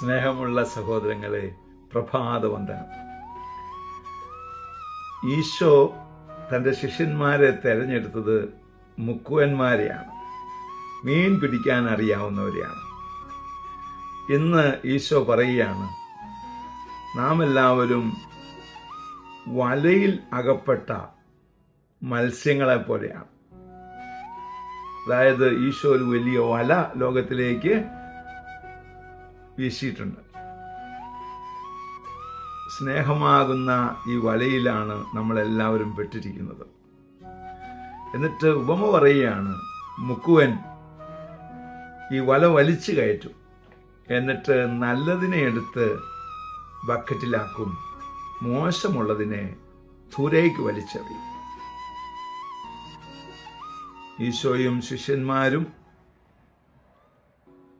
സ്നേഹമുള്ള സഹോദരങ്ങളെ, പ്രഭാതവന്ദനം. ഈശോ തൻ്റെ ശിഷ്യന്മാരെ തിരഞ്ഞെടുത്തത് മുക്കുവന്മാരെയാണ്, മീൻ പിടിക്കാൻ അറിയാവുന്നവരെയാണ്. ഇന്ന് ഈശോ പറയുകയാണ്, നാം എല്ലാവരും വലയിൽ അകപ്പെട്ട മത്സ്യങ്ങളെ പോലെയാണ്. അതായത് ഈശോ ഒരു വലിയ വല ലോകത്തിലേക്ക് വീശിയിട്ടുണ്ട്. സ്നേഹമാകുന്ന ഈ വലയിലാണ് നമ്മളെല്ലാവരും പെട്ടിരിക്കുന്നത്. എന്നിട്ട് ഉപമ പറയുകയാണ്, മുക്കുവൻ ഈ വല വലിച്ചു കയറ്റും, എന്നിട്ട് നല്ലതിനെ എടുത്ത് ബക്കറ്റിലാക്കും, മോശമുള്ളതിനെ ദൂരേക്ക് വലിച്ചെറിയും. ഈശോയും ശിഷ്യന്മാരും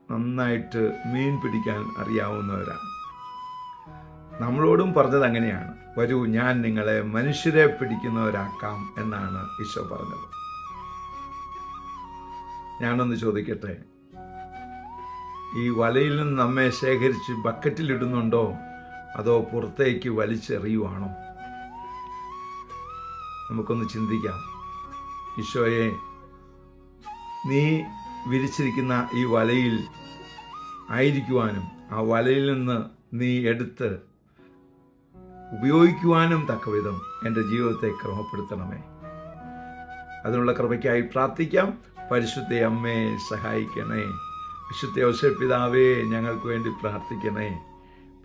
നന്നായിട്ട് മീൻ പിടിക്കാൻ അറിയാവുന്നവരാണ്. നമ്മളോടും പറഞ്ഞത് അങ്ങനെയാണ്, വരൂ ഞാൻ നിങ്ങളെ മനുഷ്യരെ പിടിക്കുന്നവരാക്കാം എന്നാണ് ഈശോ പറഞ്ഞത്. ഞാനൊന്ന് ചോദിക്കട്ടെ, ഈ വലയിൽ നിന്ന് നമ്മെ ശേഖരിച്ച് ബക്കറ്റിലിടുന്നുണ്ടോ, അതോ പുറത്തേക്ക് വലിച്ചെറിയുവാണോ? നമുക്കൊന്ന് ചിന്തിക്കാം. ഈശോയെ, നീ വിരിച്ചിരിക്കുന്ന ഈ വലയിൽ ആയിരിക്കുവാനും ആ വലയിൽ നിന്ന് നീ എടുത്ത് ഉപയോഗിക്കുവാനും തക്കവിധം എൻ്റെ ജീവിതത്തെ ക്രമപ്പെടുത്തണമേ. അതിനുള്ള കൃപയ്ക്കായി പ്രാർത്ഥിക്കാം. പരിശുദ്ധ അമ്മയെ സഹായിക്കണേ. വിശുദ്ധ യോസേപ്പ് പിതാവേ, ഞങ്ങൾക്ക് വേണ്ടി പ്രാർത്ഥിക്കണേ.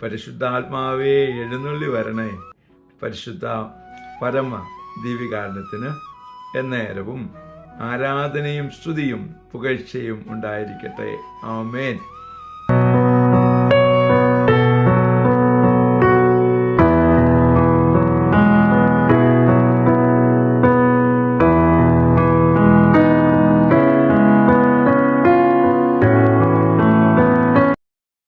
പരിശുദ്ധാത്മാവേ, എഴുന്നള്ളി വരണേ. പരിശുദ്ധ പരമ ദിവ്യകാരുണ്യത്തിന് എന്നേരവും ആരാധനയും സ്തുതിയും പുകഴ്ചയും ഉണ്ടായിരിക്കട്ടെ. ആമേൻ.